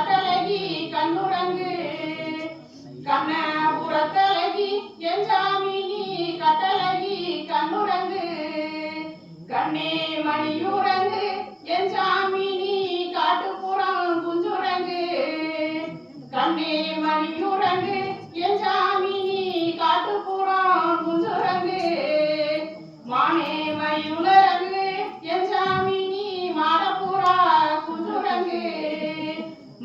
கட்டழகி கண்ணுறங்கு கண்ணபுரத்தழகி என் சாமி நீ கட்டழகி கண்ணுறங்கு கண்ணே மணியுறங்கு என் சாமி